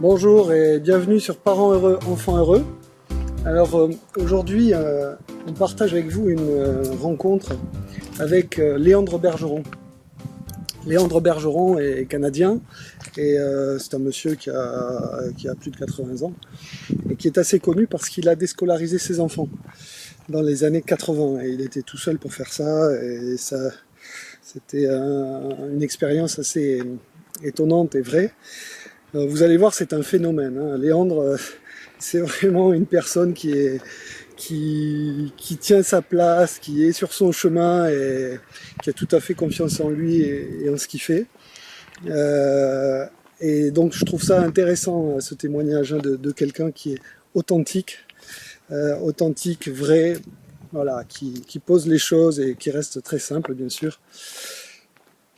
Bonjour et bienvenue sur Parents heureux, enfants heureux. Alors aujourd'hui, on partage avec vous une rencontre avec Léandre Bergeron. Léandre Bergeron est canadien et c'est un monsieur qui a plus de 80 ans et qui est assez connu parce qu'il a déscolarisé ses enfants dans les années 80 et il était tout seul pour faire ça et ça c'était une expérience assez étonnante et vraie. Vous allez voir, c'est un phénomène, hein. Léandre, c'est vraiment une personne qui tient sa place, qui est sur son chemin et qui a tout à fait confiance en lui et en ce qu'il fait. Et donc je trouve ça intéressant, ce témoignage, hein, de quelqu'un qui est authentique, vrai, voilà, qui pose les choses et qui reste très simple, bien sûr.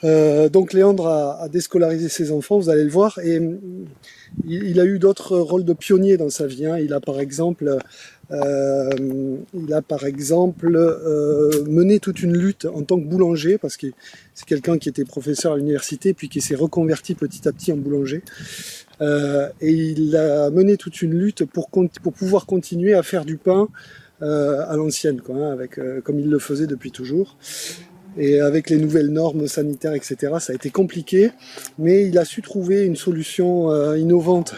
Donc Léandre a déscolarisé ses enfants, vous allez le voir, et il a eu d'autres rôles de pionnier dans sa vie, hein. Il a par exemple mené toute une lutte en tant que boulanger, parce que c'est quelqu'un qui était professeur à l'université, puis qui s'est reconverti petit à petit en boulanger. Et il a mené toute une lutte pour pouvoir continuer à faire du pain à l'ancienne, quoi, hein, comme il le faisait depuis toujours. Et avec les nouvelles normes sanitaires, etc., ça a été compliqué, mais il a su trouver une solution innovante,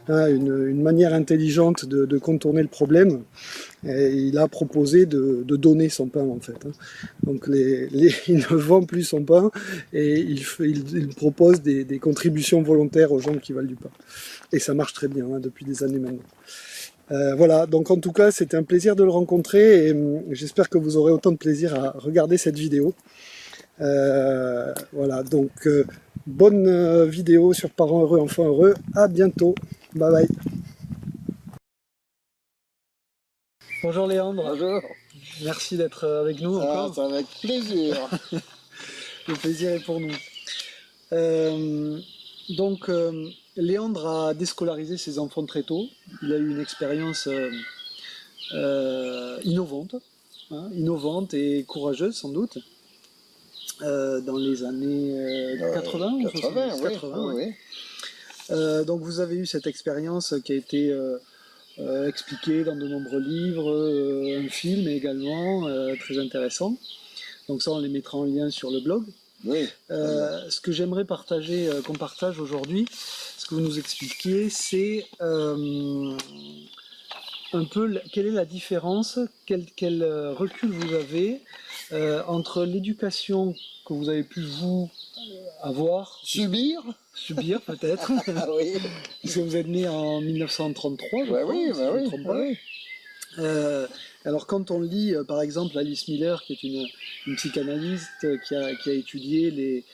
hein, une manière intelligente de contourner le problème. Et il a proposé de donner son pain, en fait, hein. Donc il ne vend plus son pain et il propose des contributions volontaires aux gens qui veulent du pain. Et ça marche très bien, hein, depuis des années maintenant. Voilà, donc en tout cas c'était un plaisir de le rencontrer et j'espère que vous aurez autant de plaisir à regarder cette vidéo. Voilà, donc bonne vidéo sur Parents heureux, enfants heureux. À bientôt, bye bye. Bonjour Léandre. Bonjour. Merci d'être avec nous encore. C'est avec plaisir. Le plaisir est pour nous. Donc Léandre a déscolarisé ses enfants très tôt. Il a eu une expérience innovante, hein, innovante et courageuse sans doute, dans les années 80 ou 80, 70, oui. 80, Oui. donc vous avez eu cette expérience qui a été expliquée dans de nombreux livres, un film également, très intéressant. Donc ça on les mettra en lien sur le blog. Oui. Ce que j'aimerais partager, qu'on partage aujourd'hui, ce que vous nous expliquiez, c'est un peu quelle est la différence, quel recul vous avez entre l'éducation que vous avez pu vous avoir, subir peut-être, ah, oui. parce que vous êtes né en 1933, je crois, Oui, si je ne me oui, trompe pas. oui. Alors quand on lit par exemple Alice Miller, qui est une psychanalyste qui a étudié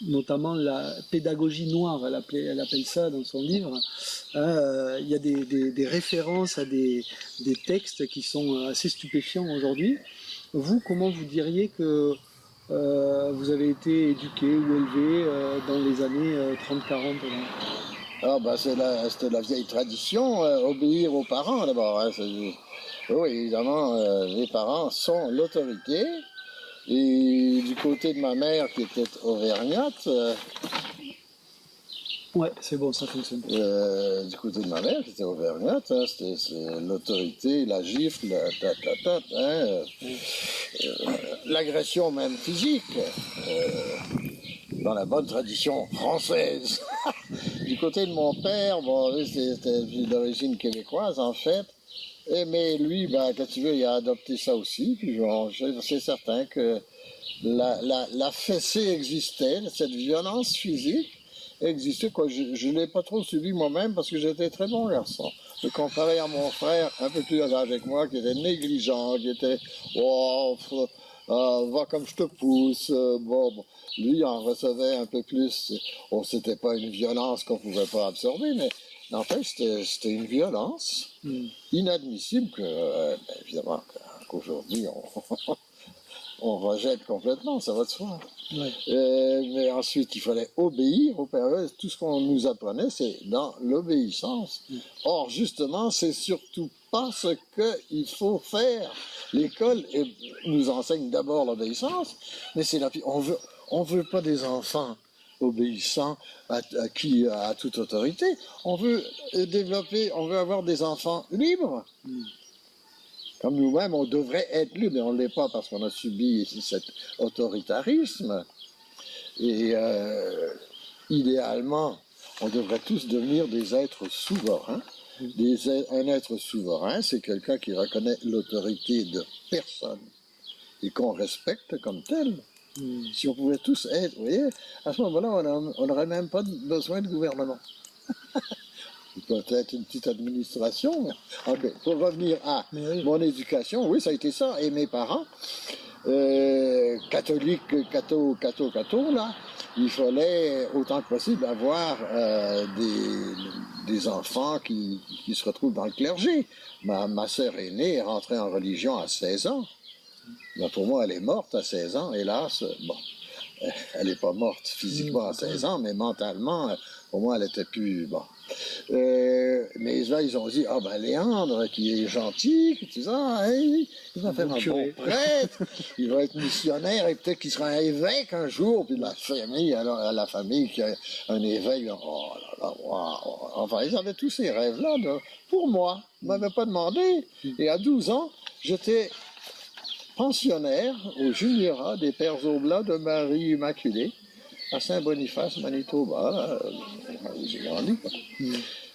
notamment la pédagogie noire, elle appelle ça dans son livre, il y a des références à des textes qui sont assez stupéfiants aujourd'hui. Vous, comment vous diriez que vous avez été éduqué ou élevé dans les années 30-40? Ah, bah, c'était la vieille tradition, obéir aux parents d'abord, hein. Oui, évidemment, les parents sont l'autorité. Et du côté de ma mère qui était auvergnate, ouais, c'est bon, ça fonctionne. Du côté de ma mère qui était auvergnate, hein, c'était l'autorité, la gifle, hein, l'agression même physique, dans la bonne tradition française. Du côté de mon père, bon, c'était d'origine québécoise en fait. Mais lui, ben, quand tu veux, il a adopté ça aussi. Puis c'est certain que la fessée existait, cette violence physique existait. Quoi. Je ne l'ai pas trop subi moi-même parce que j'étais très bon garçon. Je comparais à mon frère un peu plus âgé que moi, qui était négligent, qui était va comme je te pousse. Bon. Lui, il en recevait un peu plus. Oh, c'était pas une violence qu'on pouvait pas absorber, mais en fait, c'était une violence inadmissible que, évidemment, qu'aujourd'hui, on rejette complètement, ça va de soi. Ouais. Mais ensuite, il fallait obéir aux parents. Tout ce qu'on nous apprenait, c'est dans l'obéissance. Or, justement, c'est surtout pas ce qu'il faut faire. L'école nous enseigne d'abord l'obéissance, mais c'est on veut pas des enfants obéissant à toute autorité. On veut développer, on veut avoir des enfants libres. Comme nous-mêmes, on devrait être libres, mais on ne l'est pas parce qu'on a subi ici cet autoritarisme. Et idéalement, on devrait tous devenir des êtres souverains. Un être souverain, c'est quelqu'un qui reconnaît l'autorité de personne et qu'on respecte comme tel. Si on pouvait tous être, vous voyez, à ce moment-là, on n'aurait même pas besoin de gouvernement. Peut-être une petite administration. Mais... Okay. Pour revenir à mon éducation, oui, ça a été ça. Et mes parents, catholiques, catho, là, il fallait autant que possible avoir des enfants qui se retrouvent dans le clergé. Ma sœur aînée est rentrée en religion à 16 ans. Ben pour moi, elle est morte à 16 ans, hélas. Bon, elle n'est pas morte physiquement à 16 ans, mais mentalement, pour moi, elle était plus... Bon. Mais là, ils ont dit, ah ben Léandre, qui est gentil, tout ça, hey, il va faire un bon prêtre, il va être missionnaire, et peut-être qu'il sera un évêque un jour, puis la famille, alors la famille qui a un évêque, oh là là, wow. Enfin, ils avaient tous ces rêves-là pour moi. Ils ne m'avaient pas demandé. Et à 12 ans, j'étais pensionnaire au Juniorat des Pères Oblats de Marie Immaculée, à Saint-Boniface, Manitoba. J'ai grandi.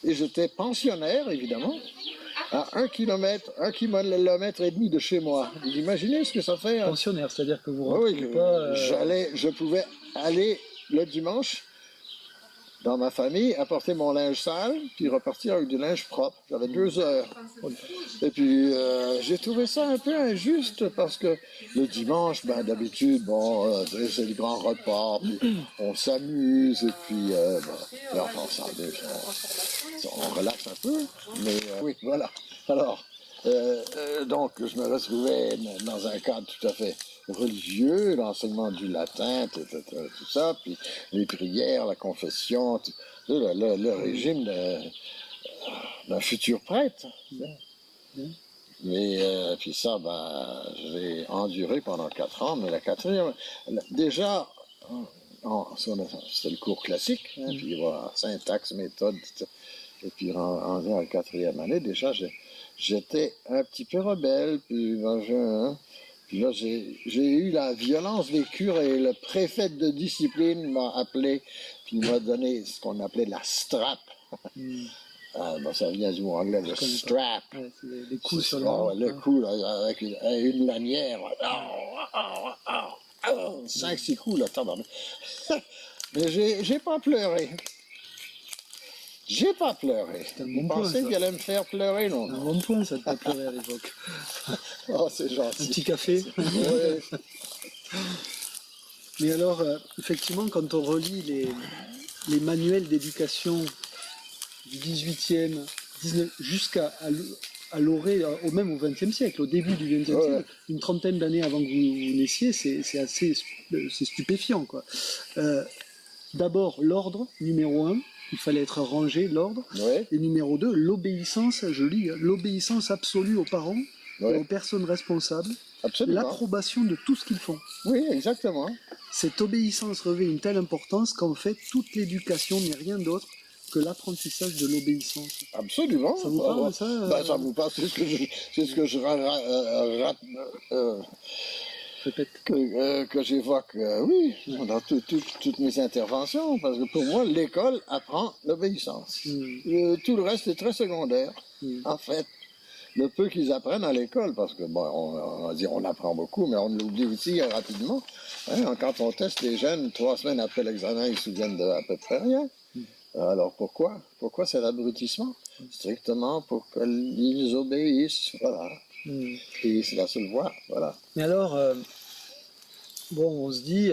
Et j'étais pensionnaire, évidemment, à 1 kilomètre et demi de chez moi. Vous imaginez ce que ça fait? Pensionnaire, c'est-à-dire que vous rentrez pas... Je pouvais aller le dimanche dans ma famille, apporter mon linge sale, puis repartir avec du linge propre. J'avais 2 heures. Et puis, j'ai trouvé ça un peu injuste parce que le dimanche, ben, d'habitude, bon, c'est le grand repas, puis on s'amuse, et puis, enfin, on relaxe un peu. Mais, oui, voilà. Alors, donc, je me retrouvais dans un cadre tout à fait religieux, l'enseignement du latin, tout ça, puis les prières, la confession, le régime d'un futur prêtre. Mais puis ça, ben, je l'ai enduré pendant 4 ans, mais la 4e, déjà, c'était le cours classique, hein, puis voilà, syntaxe, méthode, et puis en la 4e année, déjà, j'étais un petit peu rebelle, puis ben, puis là, j'ai eu la violence des cures et le préfet de discipline m'a appelé, puis il m'a donné ce qu'on appelait la strap. Ben, ça vient du mot anglais, le strap. Ouais, c'est les coups sur le bras. Le coup, là, avec une lanière. 5-6 coups, là, mais j'ai pas pleuré. J'ai pas pleuré. Vous pensez qu'il allait me faire pleurer, non? C'est un bon point, ça, de pas pleurer à l'époque. Oh, c'est gentil. Un petit café. Ouais. Mais alors, effectivement, quand on relit les manuels d'éducation du 18e, 19, jusqu'à l'orée, même au XXe siècle, au début du XXe siècle, une trentaine d'années avant que vous naissiez, c'est assez stupéfiant, quoi. D'abord, l'ordre, numéro 1. Il fallait être rangé, l'ordre. Ouais. Et numéro 2, l'obéissance, je lis, l'obéissance absolue aux parents et aux personnes responsables. Absolument. L'approbation de tout ce qu'ils font. Oui, exactement. Cette obéissance revêt une telle importance qu'en fait, toute l'éducation n'est rien d'autre que l'apprentissage de l'obéissance. Absolument. Ça vous parle, ça Ben, ça vous parle, c'est ce que je que j'évoque, oui, dans toutes mes interventions, parce que pour moi, l'école apprend l'obéissance. Tout le reste est très secondaire, en fait. Le peu qu'ils apprennent à l'école, parce que, bon, on va dire, on apprend beaucoup, mais on l'oublie aussi rapidement. Hein, quand on teste les jeunes, 3 semaines après l'examen, ils se souviennent de à peu près rien. Alors pourquoi? Pourquoi cet abrutissement? Strictement pour qu'ils obéissent, voilà. Et c'est la seule voie, voilà. Mais alors, bon, on se dit,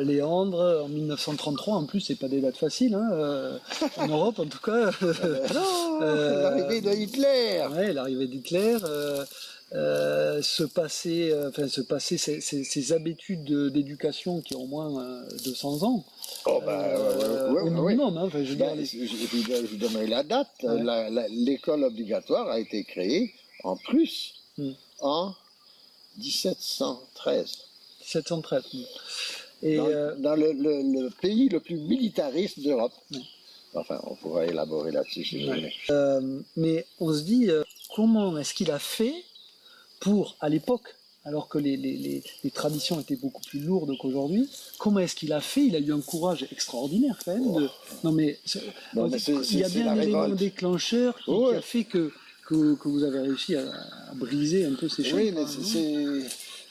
Léandre, en 1933, en plus, c'est pas des dates faciles, hein, en Europe en tout cas. L'arrivée de Hitler. Ouais, l'arrivée d'Hitler, se passer ces habitudes d'éducation qui ont au moins 200 ans. Oh ben, au minimum, hein, je veux dire, je vous donne la date. L'école obligatoire a été créée en Prusse en 1713. 713. Et dans le pays le plus militariste d'Europe. Enfin, on pourrait élaborer là-dessus si vous voulez. Mais on se dit, comment est-ce qu'il a fait pour, à l'époque, alors que les traditions étaient beaucoup plus lourdes qu'aujourd'hui, comment est-ce qu'il a fait? Il a eu un courage extraordinaire quand même. Non mais, il y a bien un élément déclencheur qui a fait que vous avez réussi à briser un peu ces chaînes. Oui, mais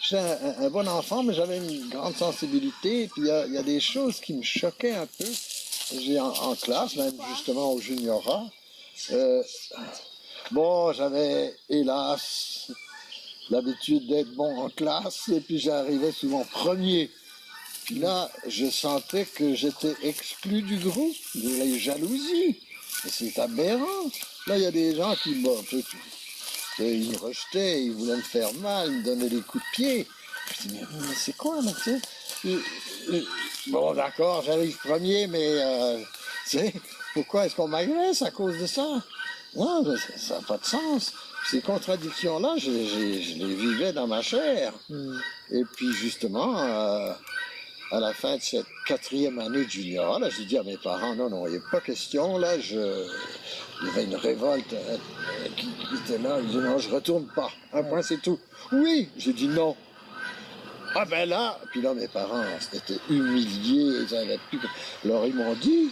j'étais un bon enfant, mais j'avais une grande sensibilité. Et puis il y a des choses qui me choquaient un peu. J'ai en classe, même justement au juniorat. Bon, j'avais hélas l'habitude d'être bon en classe, et puis j'arrivais souvent premier. Puis là, je sentais que j'étais exclu du groupe, de la jalousie. Et c'est aberrant. Là, il y a des gens qui ils me rejetaient, ils voulaient me faire mal, ils me donnaient des coups de pied. Je dis, mais c'est quoi, là, tu sais? Bon, d'accord, j'arrive premier, mais tu sais, pourquoi est-ce qu'on m'agresse à cause de ça? Non, ça n'a pas de sens. Ces contradictions-là, je les vivais dans ma chair. Et puis justement, à la fin de cette 4e année de junior, là, j'ai dit à mes parents, non, il n'est pas question, là, il y avait une révolte qui était là, ils disaient, non, je retourne pas, un point c'est tout. Oui, j'ai dit non. Ah ben là, puis là mes parents s'étaient humiliés, ils avaient plus... Alors ils m'ont dit,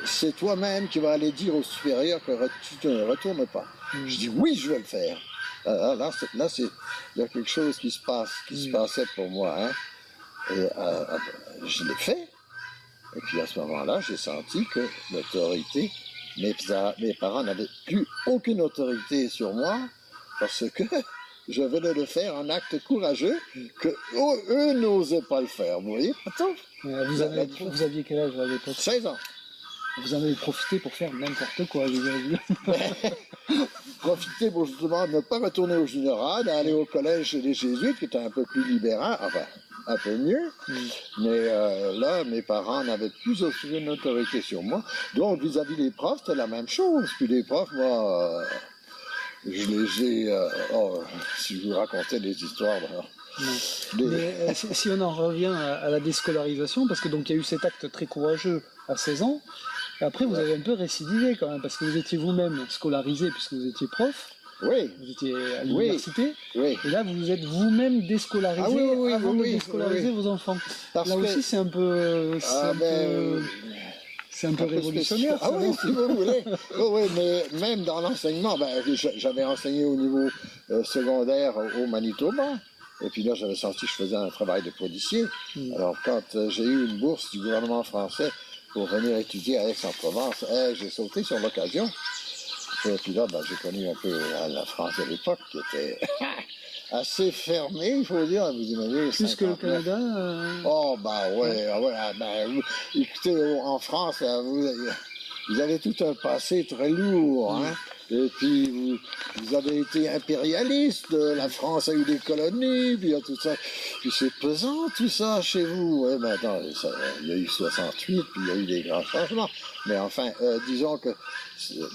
c'est toi-même qui vas aller dire au supérieur que tu ne retournes pas. Je dis oui, je vais le faire. Là, il y a quelque chose qui se passait pour moi. Hein. Et, je l'ai fait. Et puis à ce moment-là, j'ai senti que l'autorité, mes parents n'avaient plus aucune autorité sur moi parce que je venais de faire un acte courageux que eux n'osaient pas le faire. Vous voyez? Attends. Vous aviez quel âge à l'époque? 16 ans. Vous en avez profité pour faire n'importe quoi, vous avez vu. Profiter pour justement ne pas retourner au juniorat, d'aller au collège des Jésuites, qui était un peu plus libéral, enfin, un peu mieux. Mais là, mes parents n'avaient plus aucune autorité sur moi. Donc, vis-à-vis des profs, c'était la même chose. Puis les profs, moi, je les ai... si je vous racontais des histoires... Mais si on en revient à la déscolarisation, parce que donc il y a eu cet acte très courageux à 16 ans, et après vous avez un peu récidivé quand même, parce que vous étiez vous-même scolarisé puisque vous étiez prof, oui. Vous étiez à l'université, oui. Et là vous êtes vous-même déscolarisé avant de déscolariser vos enfants. Parce là aussi c'est un peu... C'est un peu révolutionnaire. Ah oui, si vous voulez. Oui, mais même dans l'enseignement, j'avais enseigné au niveau secondaire au Manitoba. Et puis là, j'avais senti que je faisais un travail de policier. Alors, quand j'ai eu une bourse du gouvernement français pour venir étudier à Aix-en-Provence, j'ai sauté sur l'occasion. Et puis là, j'ai connu un peu la France de l'époque, qui était assez fermée, il faut dire. Vous imaginez, plus que le Canada Oh, écoutez, en France, vous avez tout un passé très lourd, hein. Et puis, vous avez été impérialiste, la France a eu des colonies, puis il y a tout ça. Puis c'est pesant, tout ça, chez vous. Ouais, attends, il y a eu 68, puis il y a eu des grands changements. Mais enfin, disons que,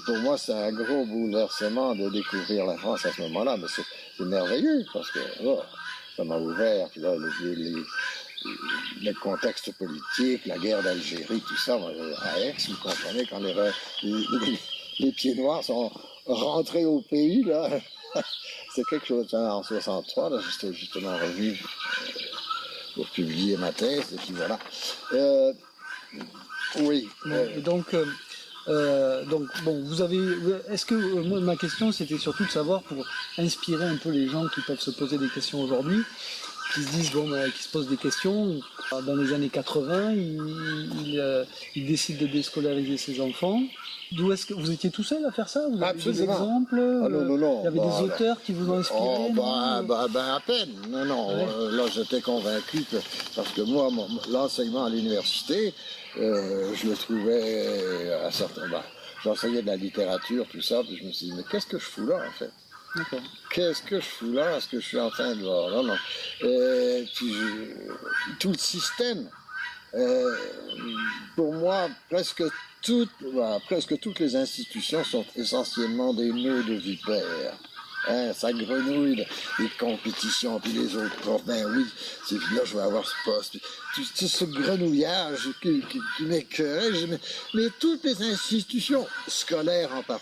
pour moi, c'est un gros bouleversement de découvrir la France à ce moment-là. Mais c'est merveilleux, parce que ça m'a ouvert, puis là, le contexte politique, la guerre d'Algérie, tout ça, à Aix, vous comprenez, quand les pieds noirs sont rentrés au pays, là, c'est quelque chose. En 63, là, j'étais justement revenu pour publier ma thèse, et puis voilà. Oui. Donc, bon, vous avez... Est-ce que... moi, ma question, c'était surtout de savoir, pour inspirer un peu les gens qui peuvent se poser des questions aujourd'hui, qui se disent, qui se posent des questions. Dans les années 80, il décide de déscolariser ses enfants. D'où est-ce que vous étiez tout seul à faire ça? Vous avez des exemples? Non. Il y avait des auteurs qui vous ont inspiré? À peine. Non. Là, j'étais convaincu que, parce que moi, l'enseignement à l'université, je le trouvais à certains. J'enseignais de la littérature, tout ça, puis je me suis dit, mais qu'est-ce que je fous là, en fait? Qu'est-ce que je fous là? Est-ce que je suis en train de voir? Non. Et puis, tout le système, pour moi, presque toutes les institutions sont essentiellement des nœuds de vipères. Hein, ça grenouille, les compétitions, puis les autres profs, ben oui, là je vais avoir ce poste. Tout ce grenouillage qui m'écœurait, mais toutes les institutions scolaires pas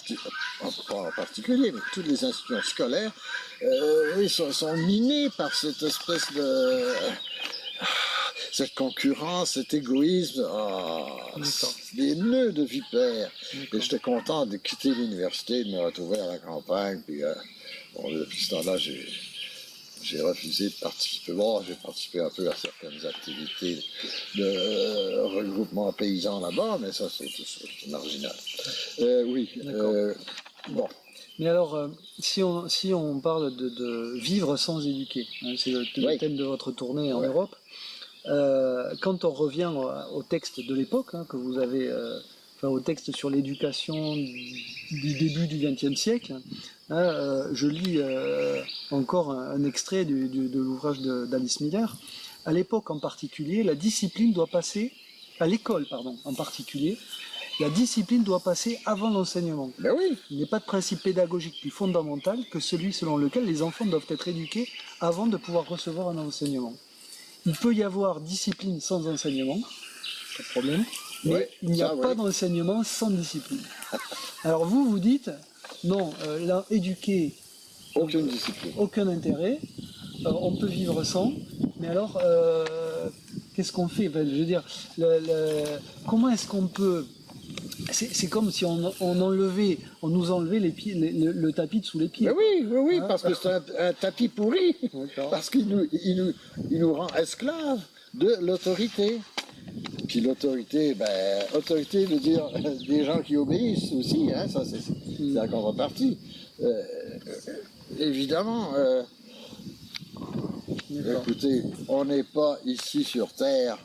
en particulier, mais toutes les institutions scolaires, oui, sont minées par cette espèce de... cette concurrence, cet égoïsme, des nœuds de vipère. Et j'étais content de quitter l'université, de me retrouver à la campagne. Puis, bon, depuis ce temps-là, j'ai refusé de participer. Bon, j'ai participé un peu à certaines activités de regroupement paysan là-bas, mais ça, c'est marginal. Oui, bon. Mais alors, si on parle de vivre sans éduquer, hein, c'est le thème de votre tournée en Europe, quand on revient au texte de l'époque, hein, que vous avez, au texte sur l'éducation du début du XXe siècle, hein, je lis encore un extrait de l'ouvrage d'Alice Miller. À l'époque en particulier, la discipline doit passer, à l'école pardon, en particulier, la discipline doit passer avant l'enseignement. Ben oui. Il n'est pas de principe pédagogique plus fondamental que celui selon lequel les enfants doivent être éduqués avant de pouvoir recevoir un enseignement. Il peut y avoir discipline sans enseignement, pas de problème, mais il n'y a pas d'enseignement sans discipline. Alors vous dites, non, là, éduquer, aucune discipline, aucun intérêt, on peut vivre sans, mais alors, qu'est-ce qu'on fait? Je veux dire, comment est-ce qu'on peut... C'est comme si on nous enlevait les pieds, le tapis de sous les pieds. Ben oui, hein? Parce que c'est un tapis pourri. Parce qu'il nous rend esclaves de l'autorité. Puis l'autorité, autorité veut dire des gens qui obéissent aussi, hein, ça c'est la contrepartie. Évidemment, écoutez, on n'est pas ici sur Terre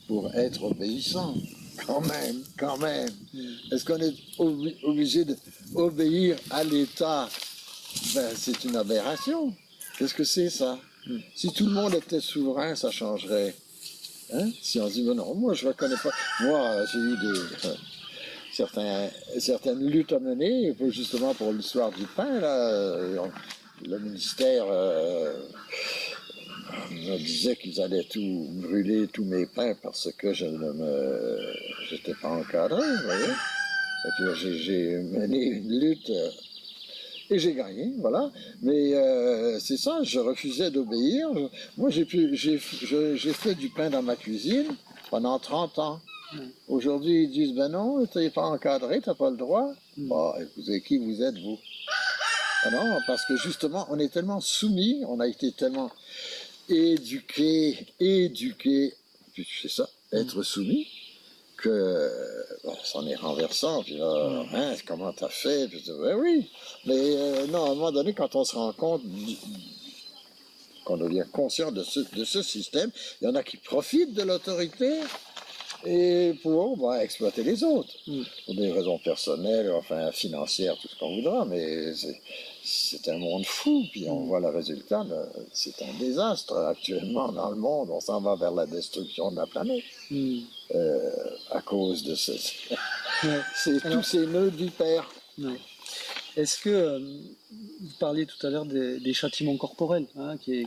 pour être obéissant. Quand même. Est-ce qu'on est obligé d'obéir à l'État? C'est une aberration. Qu'est-ce que c'est ça? Si tout le monde était souverain, ça changerait. Hein? Si on dit, non, moi je ne reconnais pas. Moi, j'ai eu certaines luttes à mener, justement pour l'histoire du pain. Là, le ministère me disait qu'ils allaient tout brûler, tous mes pains, parce que je n'étais pas encadré, vous voyez. Et puis j'ai mené une lutte et j'ai gagné, voilà. Mais c'est ça, je refusais d'obéir. Moi, j'ai fait du pain dans ma cuisine pendant 30 ans. Aujourd'hui, ils disent, ben non, tu n'es pas encadré, tu n'as pas le droit. Bah, écoutez, qui vous êtes, vous? Ah non, parce que justement, on est tellement soumis, on a été tellement éduqué, puis c'est ça, être soumis, que c'en est renversant, puis là, hein, comment t'as fait, puis ben oui, mais non, à un moment donné, quand on se rend compte, qu'on devient conscient de ce système, il y en a qui profitent de l'autorité, et pour exploiter les autres, pour des raisons personnelles, enfin financières, tout ce qu'on voudra, mais c'est un monde fou, puis on voit le résultat, c'est un désastre actuellement dans le monde, on s'en va vers la destruction de la planète, à cause de c'est tous ces nœuds de vipères. Est-ce que, vous parliez tout à l'heure des châtiments corporels, hein, qui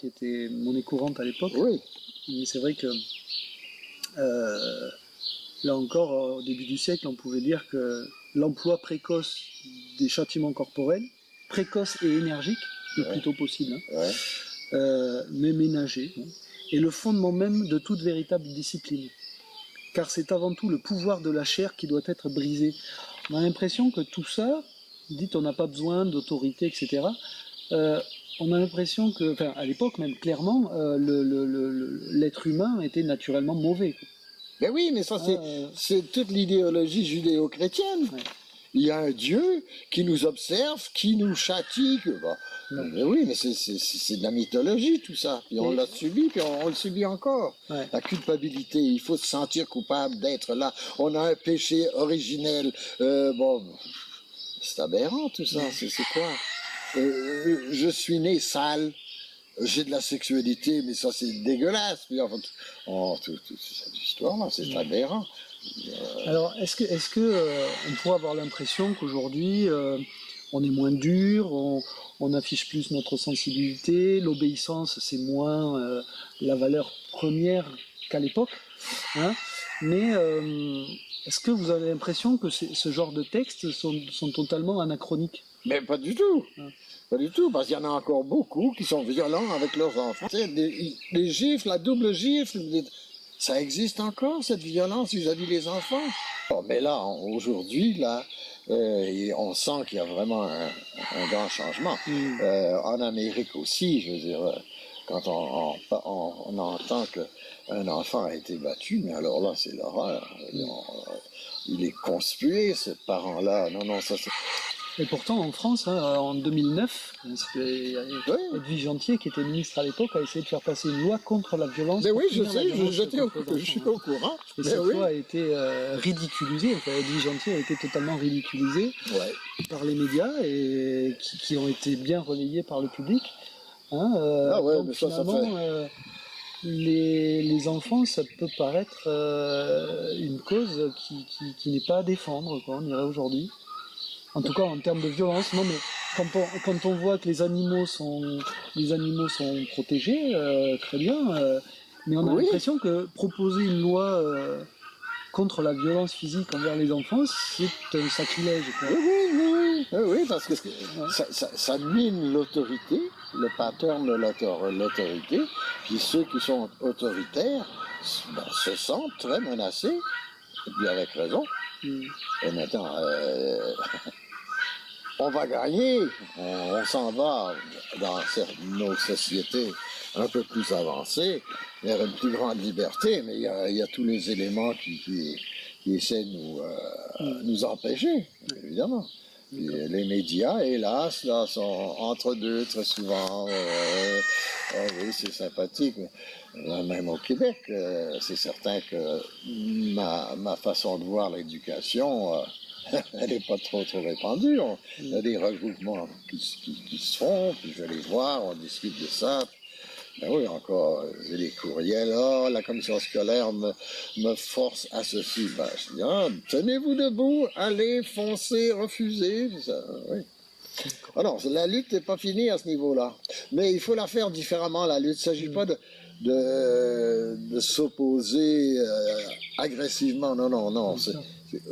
étaient monnaie courante à l'époque, mais c'est vrai que là encore, au début du siècle, on pouvait dire que l'emploi précoce des châtiments corporels, précoce et énergique, le plus tôt possible, mais ménager, est le fondement même de toute véritable discipline. Car c'est avant tout le pouvoir de la chair qui doit être brisé. On a l'impression que tout ça, dites on n'a pas besoin d'autorité, etc., on a l'impression que, enfin, à l'époque même, clairement, l'être humain était naturellement mauvais. Ben oui, mais ça, c'est toute l'idéologie judéo-chrétienne. Il y a un Dieu qui nous observe, qui nous châtie. Ben oui, mais c'est de la mythologie, tout ça. Puis on l'a subi, puis on le subit encore. La culpabilité, il faut se sentir coupable d'être là. On a un péché originel. C'est aberrant, tout ça. C'est quoi? Je suis né sale, j'ai de la sexualité, mais ça c'est dégueulasse. Puis, toute cette histoire-là, c'est aberrant. Alors, est-ce que on pourrait avoir l'impression qu'aujourd'hui, on est moins dur, on affiche plus notre sensibilité, l'obéissance c'est moins la valeur première qu'à l'époque. Hein. Mais est-ce que vous avez l'impression que ce genre de textes sont totalement anachroniques? Mais pas du tout. Hein. Pas du tout, parce qu'il y en a encore beaucoup qui sont violents avec leurs enfants. Tu sais, les gifles, la double gifle, ça existe encore, cette violence vis-à-vis des enfants. Bon, mais là, aujourd'hui, là, on sent qu'il y a vraiment un grand changement. En Amérique aussi, je veux dire, quand on entend qu'un enfant a été battu, mais alors là, c'est l'horreur. Il est conspué, ce parent-là. Non, ça c'est... Et pourtant, en France, hein, en 2009, Edwige Antier, qui était ministre à l'époque, a essayé de faire passer une loi contre la violence. Mais oui, je sais, je suis au courant. Et cette loi a été ridiculisée. Enfin, Edwige Antier a été totalement ridiculisée par les médias et qui ont été bien relayés par le public. Hein, donc mais finalement, les enfants, ça peut paraître une cause qui n'est pas à défendre, quoi, on dirait aujourd'hui. En tout cas, en termes de violence, non, mais quand on voit que les animaux sont protégés, très bien, mais on a l'impression que proposer une loi contre la violence physique envers les enfants, c'est un sacrilège. Quoi. Oui, parce que ça mine l'autorité, le pattern de l'autorité, puis ceux qui sont autoritaires se sentent très menacés, et puis avec raison. Et maintenant, on va gagner, on s'en va dans nos sociétés un peu plus avancées, vers une plus grande liberté, mais il y a tous les éléments qui essaient de nous empêcher, évidemment. Puis les médias, hélas, là, sont entre deux très souvent. Oui, c'est sympathique. Mais même au Québec, c'est certain que ma façon de voir l'éducation, elle n'est pas trop répandue. Il y a des regroupements qui se font, puis je vais les voir, on discute de ça. Ben oui, encore, j'ai des courriels, la commission scolaire me force à ceci. Ben, je dis, tenez-vous debout, allez, foncez, refusez. Ça, oui. Alors, la lutte n'est pas finie à ce niveau-là. Mais il faut la faire différemment, la lutte. Il ne s'agit pas de s'opposer agressivement. Non.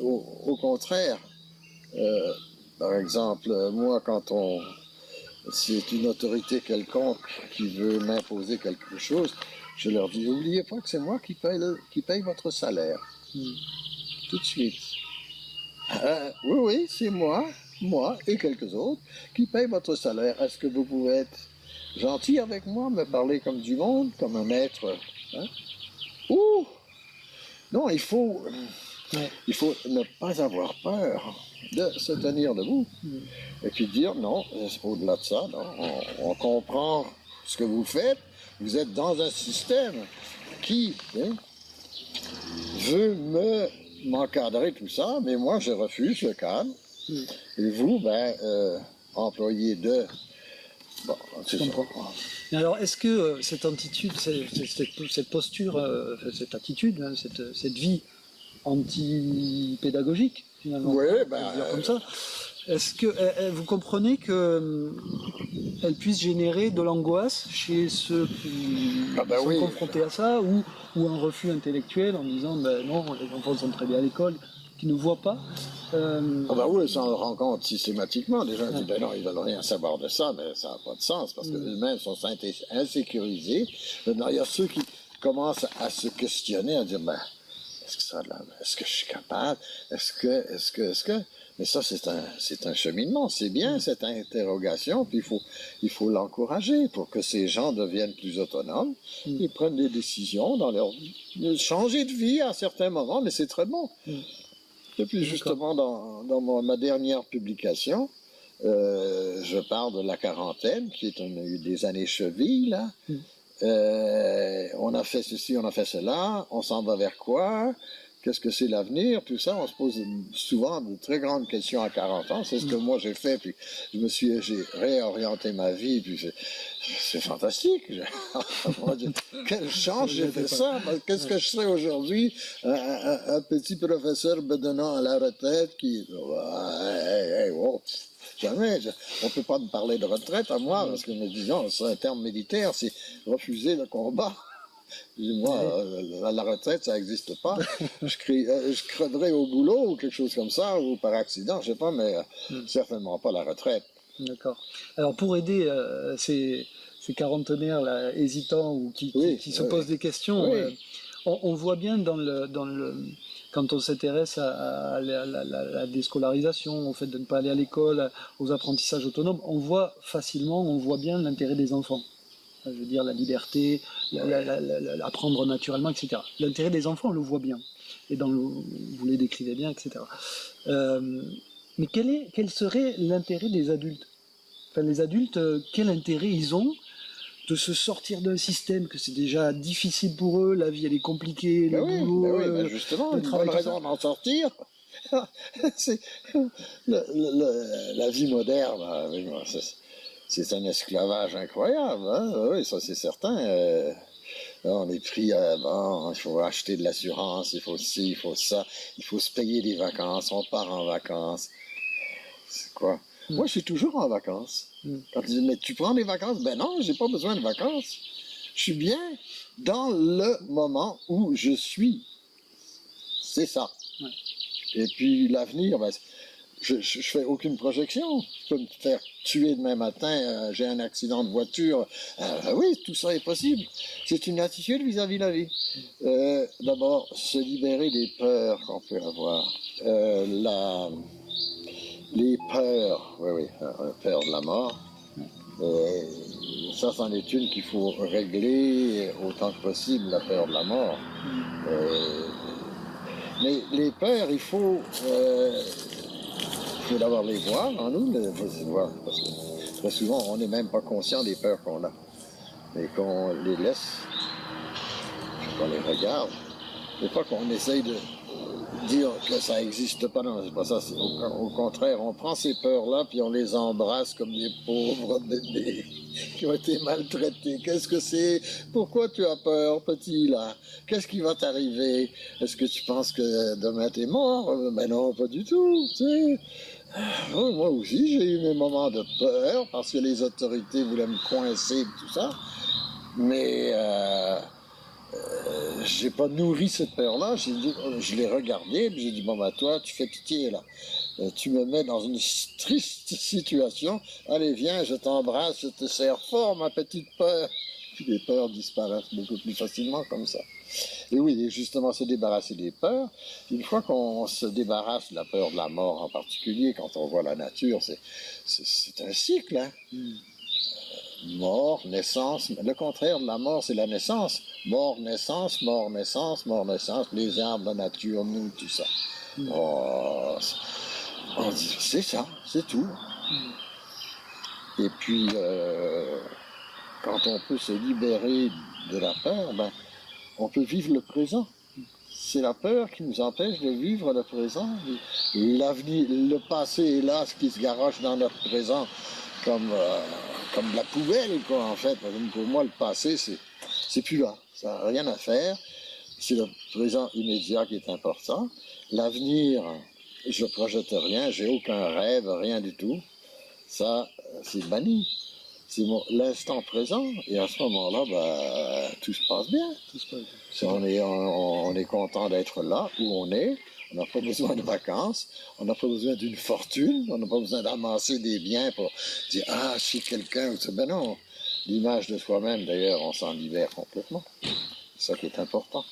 Au contraire. Par exemple, moi, quand c'est une autorité quelconque qui veut m'imposer quelque chose, je leur dis, n'oubliez pas que c'est moi qui paye votre salaire. Tout de suite. Oui, c'est moi et quelques autres qui payent votre salaire. Est-ce que vous pouvez être gentil avec moi, me parler comme du monde, comme un maître? Non, il faut ne pas avoir peur de se tenir debout. Et puis dire, non, au-delà de ça, non, on comprend ce que vous faites. Vous êtes dans un système qui veut m'encadrer tout ça, mais moi, je refuse le cadre. Et vous, employé de... Bon, c'est ça. Alors, est-ce que cette attitude, cette posture, cette attitude, hein, cette vie anti-pédagogique, finalement, dire comme ça, est-ce que vous comprenez que elle puisse générer de l'angoisse chez ceux qui sont confrontés à ça, ou un refus intellectuel en disant non, les enfants sont très bien à l'école, qui ne voient pas. Oui, ça on le rencontre systématiquement. Les gens disent non, ils veulent rien savoir de ça, mais ça n'a pas de sens parce que eux-mêmes sont insécurisés. Maintenant, il y a ceux qui commencent à se questionner, à dire est-ce que je suis capable? Est-ce que? Mais ça, c'est un cheminement. C'est bien, cette interrogation, puis il faut l'encourager pour que ces gens deviennent plus autonomes. Ils prennent des décisions dans leur vie. Changer de vie à certains moments, mais c'est très bon. Et puis, justement, dans ma dernière publication, je parle de la quarantaine, qui est des années chevilles, là. On a fait ceci, on a fait cela, on s'en va vers quoi? Qu'est-ce que c'est l'avenir? Tout ça, on se pose souvent de très grandes questions à 40 ans. C'est ce que moi j'ai fait, puis j'ai réorienté ma vie, puis c'est fantastique. Quelle chance j'ai fait ça! Qu'est-ce que je serais aujourd'hui? Un petit professeur bedonnant à la retraite qui... Jamais. On ne peut pas me parler de retraite à moi, parce que me disant, c'est un terme militaire, c'est refuser le combat. Moi, la retraite, ça n'existe pas. Je crèverai au boulot ou quelque chose comme ça, ou par accident, je sais pas, mais certainement pas la retraite. D'accord. Alors pour aider ces quarantenaires là, hésitants ou qui se posent des questions, on voit bien quand on s'intéresse à la déscolarisation, au fait de ne pas aller à l'école, aux apprentissages autonomes, on voit bien l'intérêt des enfants. Je veux dire, la liberté, apprendre naturellement, etc. L'intérêt des enfants, on le voit bien. Et vous les décrivez bien, etc. Mais quel serait l'intérêt des adultes? Enfin, les adultes, quel intérêt ils ont de se sortir d'un système que c'est déjà difficile pour eux, la vie elle est compliquée, le boulot, justement, le travail, une bonne raison d'en sortir. C'est la vie moderne, c'est un esclavage incroyable, hein? Oui, ça c'est certain. On est pris il faut acheter de l'assurance, il faut ci, il faut ça, il faut se payer des vacances, on part en vacances. C'est quoi? Moi, je suis toujours en vacances. Quand tu dis, mais tu prends des vacances? Ben non, j'ai pas besoin de vacances. Je suis bien dans le moment où je suis. C'est ça. Ouais. Et puis l'avenir, ben, je fais aucune projection. Je peux me faire tuer demain matin, j'ai un accident de voiture. Oui, tout ça est possible. C'est une attitude vis-à-vis de la vie. D'abord, se libérer des peurs qu'on peut avoir. Les peurs, peur de la mort, ça c'en est une qu'il faut régler autant que possible, la peur de la mort. Mais les peurs, il faut d'abord les voir en nous, parce que très souvent on n'est même pas conscient des peurs qu'on a. Mais qu'on les laisse, qu'on les regarde, c'est pas qu'on essaye de dire que ça n'existe pas, non, c'est pas ça. Au contraire, on prend ces peurs-là, puis on les embrasse comme des pauvres bébés qui ont été maltraités. Qu'est-ce que c'est? Pourquoi tu as peur, petit, là? Qu'est-ce qui va t'arriver? Est-ce que tu penses que demain t'es mort? Ben non, pas du tout, tu sais. Moi aussi, j'ai eu mes moments de peur, parce que les autorités voulaient me coincer, tout ça. Mais j'ai pas nourri cette peur-là, je l'ai regardée, puis j'ai dit, bon, bah, toi, tu fais pitié, là. Tu me mets dans une triste situation. Allez, viens, je t'embrasse, je te serre fort, ma petite peur. Puis les peurs disparaissent beaucoup plus facilement comme ça. Et oui, et justement, se débarrasser des peurs. Une fois qu'on se débarrasse de la peur de la mort en particulier, quand on voit la nature, c'est un cycle, hein. Mort, naissance, le contraire de la mort, c'est la naissance. Mort, naissance, mort, naissance, mort, naissance, les arbres, la nature, nous, tout ça. On dit, c'est ça, c'est tout. Et puis, quand on peut se libérer de la peur, ben, on peut vivre le présent. C'est la peur qui nous empêche de vivre le présent. L'avenir, le passé est là, ce qui se garoche dans notre présent, comme de la poubelle, quoi, en fait. Pour moi, le passé, c'est plus là. Ça n'a rien à faire. C'est le présent immédiat qui est important. L'avenir, je ne projette rien, j'ai aucun rêve, rien du tout. Ça, c'est banni. C'est l'instant présent, et à ce moment-là, bah, tout se passe bien. Tout se passe bien. On est content d'être là où on est. On n'a pas besoin de vacances, on n'a pas besoin d'une fortune, on n'a pas besoin d'amasser des biens pour dire « Ah, je suis quelqu'un ». Ben non, l'image de soi-même, d'ailleurs, on s'en libère complètement. C'est ça qui est important.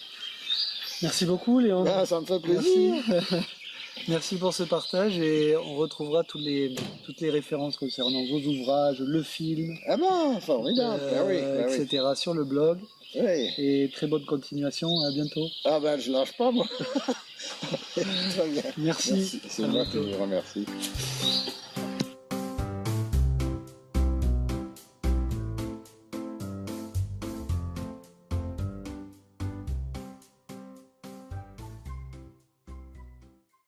Merci beaucoup, Léon. Ah, ça me fait plaisir. Merci. Merci pour ce partage, et on retrouvera toutes les références concernant vos ouvrages, le film, ah bon, formidable, etc. sur le blog. Oui. Et très bonne continuation, à bientôt. Ah ben, je lâche pas, moi. Très bien. Merci. C'est moi qui vous remercie.